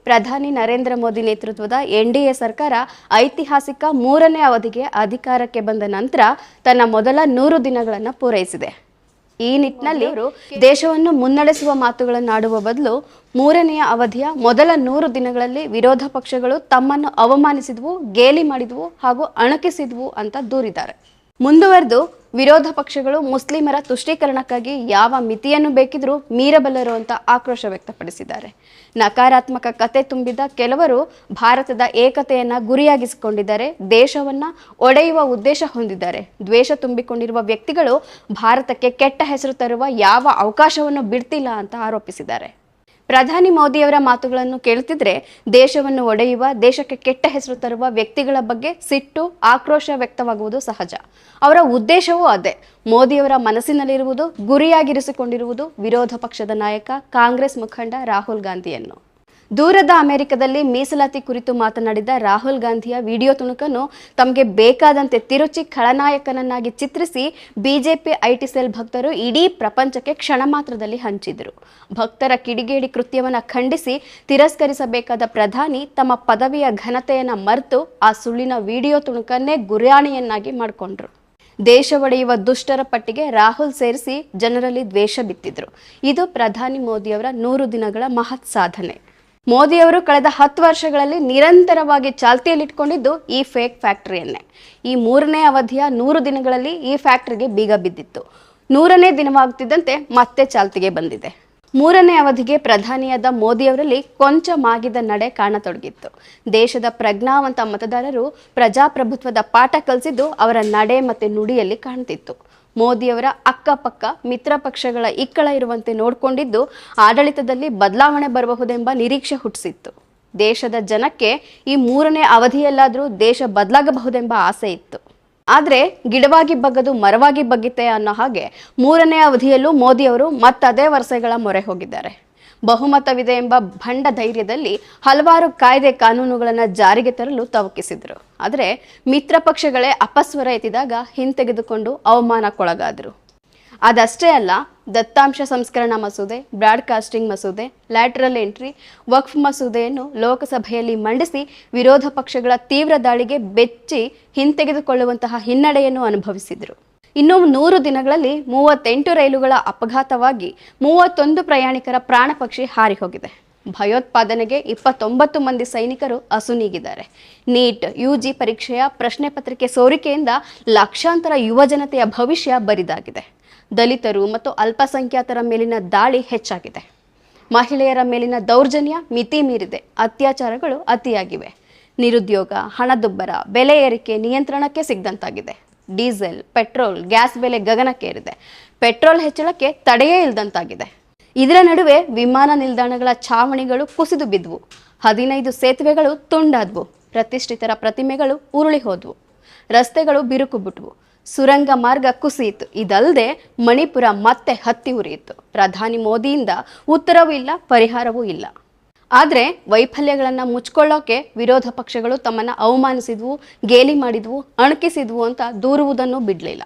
ಪ್ರಧಾನಿ ನರೇಂದ್ರ ಮೋದಿ ನೇತೃತ್ವದ ಎನ್ಡಿಎ ಸರ್ಕಾರ ಐತಿಹಾಸಿಕ 3ನೇ ಅವಧಿಗೆ ಅಧಿಕಾರಕ್ಕೆ ಬಂದ ನಂತರ ತನ್ನ ಮೊದಲ 100 ದಿನಗಳನ್ನು ಪೂರೈಸಿದೆ. ಈ ನಿಟ್ಟಿನಲ್ಲಿ ದೇಶವನ್ನು ಮುನ್ನಡೆಸುವ ಮಾತುಗಳನ್ನು ಆಡುವ ಬದಲು 3ನೇ ಅವಧಿಯ ಮೊದಲ 100 ದಿನಗಳಲ್ಲಿ ವಿರೋಧ ಪಕ್ಷಗಳು ತಮ್ಮನ್ನು ಅವಮಾನಿಸಿದ್ವು, ಗೇಲಿ ಮಾಡಿದ್ವು ಹಾಗೂ ಅಣಕಿಸಿದ್ವು ಅಂತ ದೂರಿದ್ದಾರೆ. ಮುಂದುವರೆದು ವಿರೋಧ ಪಕ್ಷಗಳು ಮುಸ್ಲಿಮರ ತುಷ್ಟೀಕರಣಕ್ಕಾಗಿ ಯಾವ ಮಿತಿಯನ್ನು ಬೇಕಿದ್ರೂ ಮೀರಬಲ್ಲರು ಅಂತ ಆಕ್ರೋಶ ವ್ಯಕ್ತಪಡಿಸಿದ್ದಾರೆ. ನಕಾರಾತ್ಮಕ ಕತೆ ತುಂಬಿದ ಕೆಲವರು ಭಾರತದ ಏಕತೆಯನ್ನ ಗುರಿಯಾಗಿಸಿಕೊಂಡಿದ್ದಾರೆ, ದೇಶವನ್ನ ಒಡೆಯುವ ಉದ್ದೇಶ ಹೊಂದಿದ್ದಾರೆ. ದ್ವೇಷ ತುಂಬಿಕೊಂಡಿರುವ ವ್ಯಕ್ತಿಗಳು ಭಾರತಕ್ಕೆ ಕೆಟ್ಟ ಹೆಸರು ತರುವ ಯಾವ ಅವಕಾಶವನ್ನು ಬಿಡ್ತಿಲ್ಲ ಅಂತ ಆರೋಪಿಸಿದ್ದಾರೆ. ಪ್ರಧಾನಿ ಮೋದಿಯವರ ಮಾತುಗಳನ್ನು ಕೇಳುತ್ತಿದ್ರೆ ದೇಶವನ್ನು ಒಡೆಯುವ, ದೇಶಕ್ಕೆ ಕೆಟ್ಟ ಹೆಸರು ತರುವ ವ್ಯಕ್ತಿಗಳ ಬಗ್ಗೆ ಸಿಟ್ಟು, ಆಕ್ರೋಶ ವ್ಯಕ್ತವಾಗುವುದು ಸಹಜ. ಅವರ ಉದ್ದೇಶವೂ ಅದೇ. ಮೋದಿಯವರ ಮನಸ್ಸಿನಲ್ಲಿರುವುದು, ಗುರಿಯಾಗಿರಿಸಿಕೊಂಡಿರುವುದು ವಿರೋಧ ಪಕ್ಷದ ನಾಯಕ ಕಾಂಗ್ರೆಸ್ ಮುಖಂಡ ರಾಹುಲ್ ಗಾಂಧಿಯನ್ನು. ದೂರದ ಅಮೆರಿಕದಲ್ಲಿ ಮೀಸಲಾತಿ ಕುರಿತು ಮಾತನಾಡಿದ ರಾಹುಲ್ ಗಾಂಧಿಯ ವಿಡಿಯೋ ತುಣುಕನ್ನು ತಮಗೆ ಬೇಕಾದಂತೆ ತಿರುಚಿ ಖಳನಾಯಕನನ್ನಾಗಿ ಚಿತ್ರಿಸಿ ಬಿಜೆಪಿ ಐಟಿ ಸೆಲ್ ಭಕ್ತರು ಇಡೀ ಪ್ರಪಂಚಕ್ಕೆ ಕ್ಷಣ ಮಾತ್ರದಲ್ಲಿ ಹಂಚಿದರು. ಭಕ್ತರ ಕಿಡಿಗೇಡಿ ಕೃತ್ಯವನ್ನು ಖಂಡಿಸಿ ತಿರಸ್ಕರಿಸಬೇಕಾದ ಪ್ರಧಾನಿ ತಮ್ಮ ಪದವಿಯ ಘನತೆಯನ್ನು ಮರೆತು ಆ ಸುಳ್ಳಿನ ವಿಡಿಯೋ ತುಣುಕನ್ನೇ ಗುರಾಣಿಯನ್ನಾಗಿ ಮಾಡಿಕೊಂಡ್ರು. ದೇಶ ಒಡೆಯುವ ದುಷ್ಟರ ಪಟ್ಟಿಗೆ ರಾಹುಲ್ ಸೇರಿಸಿ ಜನರಲ್ಲಿ ದ್ವೇಷ ಬಿತ್ತಿದ್ರು. ಇದು ಪ್ರಧಾನಿ ಮೋದಿಯವರ 100 ದಿನಗಳ ಮಹತ್ ಸಾಧನೆ. ಮೋದಿಯವರು ಕಳೆದ 10 ವರ್ಷಗಳಲ್ಲಿ ನಿರಂತರವಾಗಿ ಚಾಲ್ತಿಯಲ್ಲಿಟ್ಕೊಂಡಿದ್ದು ಈ ಫೇಕ್ ಫ್ಯಾಕ್ಟರಿಯನ್ನೇ. ಈ 3ನೇ ಅವಧಿಯ 100 ದಿನಗಳಲ್ಲಿ ಈ ಫ್ಯಾಕ್ಟರಿಗೆ ಬೀಗ ಬಿದ್ದಿತ್ತು. 100ನೇ ದಿನವಾಗುತ್ತಿದ್ದಂತೆ ಮತ್ತೆ ಚಾಲ್ತಿಗೆ ಬಂದಿದೆ. 3ನೇ ಅವಧಿಗೆ ಪ್ರಧಾನಿಯಾದ ಮೋದಿಯವರಲ್ಲಿ ಕೊಂಚ ಮಾಗಿದ ನಡೆ ಕಾಣತೊಡಗಿತ್ತು. ದೇಶದ ಪ್ರಜ್ಞಾವಂತ ಮತದಾರರು ಪ್ರಜಾಪ್ರಭುತ್ವದ ಪಾಠ ಕಲಿಸಿದ್ದು ಅವರ ನಡೆ ಮತ್ತು ನುಡಿಯಲ್ಲಿ ಕಾಣ್ತಿತ್ತು. ಮೋದಿಯವರ ಅಕ್ಕಪಕ್ಕ ಮಿತ್ರ ಪಕ್ಷಗಳ ಇಕ್ಕಳ ಇರುವಂತೆ ನೋಡಿಕೊಂಡಿದ್ದು ಆಡಳಿತದಲ್ಲಿ ಬದಲಾವಣೆ ಬರಬಹುದೆಂಬ ನಿರೀಕ್ಷೆ ಹುಟ್ಟಿಸಿತ್ತು. ದೇಶದ ಜನಕ್ಕೆ ಈ 3ನೇ ಅವಧಿಯಲ್ಲಾದರೂ ದೇಶ ಬದಲಾಗಬಹುದೆಂಬ ಆಸೆ ಇತ್ತು. ಆದರೆ ಗಿಡವಾಗಿ ಬಗ್ಗದು ಮರವಾಗಿ ಬಗ್ಗಿತೆ ಅನ್ನೋ ಹಾಗೆ 3ನೇ ಅವಧಿಯಲ್ಲೂ ಮೋದಿಯವರು ಮತ್ತದೇ ವರಸೆಗಳ ಮೊರೆ ಹೋಗಿದ್ದಾರೆ. ಬಹುಮತವಿದೆ ಎಂಬ ಭಂಡ ಧೈರ್ಯದಲ್ಲಿ ಹಲವಾರು ಕಾಯ್ದೆ ಕಾನೂನುಗಳನ್ನು ಜಾರಿಗೆ ತರಲು ತವಕಿಸಿದ್ರು. ಆದರೆ ಮಿತ್ರ ಪಕ್ಷಗಳೇ ಅಪಸ್ವರ ಎತ್ತಿದಾಗ ಹಿಂತೆಗೆದುಕೊಂಡು ಅವಮಾನಕ್ಕೊಳಗಾದರು. ಅದಷ್ಟೇ ಅಲ್ಲ, ದತ್ತಾಂಶ ಸಂಸ್ಕರಣಾ ಮಸೂದೆ, ಬ್ರಾಡ್ಕಾಸ್ಟಿಂಗ್ ಮಸೂದೆ, ಲ್ಯಾಟರಲ್ ಎಂಟ್ರಿ, ವಕ್ಫ್ ಮಸೂದೆಯನ್ನು ಲೋಕಸಭೆಯಲ್ಲಿ ಮಂಡಿಸಿ ವಿರೋಧ ಪಕ್ಷಗಳ ತೀವ್ರ ದಾಳಿಗೆ ಬೆಚ್ಚಿ ಹಿಂತೆಗೆದುಕೊಳ್ಳುವಂತಹ ಹಿನ್ನಡೆಯನ್ನು ಅನುಭವಿಸಿದರು. ಇನ್ನು 100 ದಿನಗಳಲ್ಲಿ 38 ರೈಲುಗಳ ಅಪಘಾತವಾಗಿ 31 ಪ್ರಯಾಣಿಕರ ಪ್ರಾಣ ಪಕ್ಷಿ ಹಾರಿ ಹೋಗಿದೆ. ಭಯೋತ್ಪಾದನೆಗೆ 29 ಮಂದಿ ಸೈನಿಕರು ಅಸುನೀಗಿದ್ದಾರೆ. ನೀಟ್, ಯುಜಿ ಪರೀಕ್ಷೆಯ ಪ್ರಶ್ನೆ ಪತ್ರಿಕೆ ಸೋರಿಕೆಯಿಂದ ಲಕ್ಷಾಂತರ ಯುವ ಜನತೆಯ ಭವಿಷ್ಯ ಬರಿದಾಗಿದೆ. ದಲಿತರು ಮತ್ತು ಅಲ್ಪಸಂಖ್ಯಾತರ ಮೇಲಿನ ದಾಳಿ ಹೆಚ್ಚಾಗಿದೆ. ಮಹಿಳೆಯರ ಮೇಲಿನ ದೌರ್ಜನ್ಯ ಮಿತಿ ಮೀರಿದೆ. ಅತ್ಯಾಚಾರಗಳು ಅತಿಯಾಗಿವೆ. ನಿರುದ್ಯೋಗ, ಹಣದುಬ್ಬರ, ಬೆಲೆ ಏರಿಕೆ ನಿಯಂತ್ರಣಕ್ಕೆ ಸಿಗದಂತಾಗಿದೆ. ಡೀಸೆಲ್, ಪೆಟ್ರೋಲ್, ಗ್ಯಾಸ್ ಬೆಲೆ ಗಗನಕ್ಕೇರಿದೆ. ಪೆಟ್ರೋಲ್ ಹೆಚ್ಚಳಕ್ಕೆ ತಡೆಯೇ ಇಲ್ಲದಂತಾಗಿದೆ. ಇದರ ನಡುವೆ ವಿಮಾನ ನಿಲ್ದಾಣಗಳ ಛಾವಣಿಗಳು ಕುಸಿದು ಬಿದ್ವು. 15 ಸೇತುವೆಗಳು ತುಂಡಾದ್ವು. ಪ್ರತಿಷ್ಠಿತರ ಪ್ರತಿಮೆಗಳು ಉರುಳಿ ಹೋದ್ವು. ರಸ್ತೆಗಳು ಬಿರುಕು ಬಿಟ್ವು. ಸುರಂಗ ಮಾರ್ಗ ಕುಸಿಯಿತು. ಇದಲ್ಲದೆ ಮಣಿಪುರ ಮತ್ತೆ ಹತ್ತಿ ಉರಿಯಿತು. ಪ್ರಧಾನಿ ಮೋದಿಯಿಂದ ಉತ್ತರವೂ ಇಲ್ಲ, ಪರಿಹಾರವೂ ಇಲ್ಲ. ಆದರೆ ವೈಫಲ್ಯಗಳನ್ನು ಮುಚ್ಕೊಳ್ಳೋಕೆ ವಿರೋಧ ಪಕ್ಷಗಳು ತಮ್ಮನ್ನು ಅವಮಾನಿಸಿದ್ವು, ಗೇಲಿ ಮಾಡಿದ್ವು, ಅಣಕಿಸಿದ್ವು ಅಂತ ದೂರುವುದನ್ನು ಬಿಡಲಿಲ್ಲ.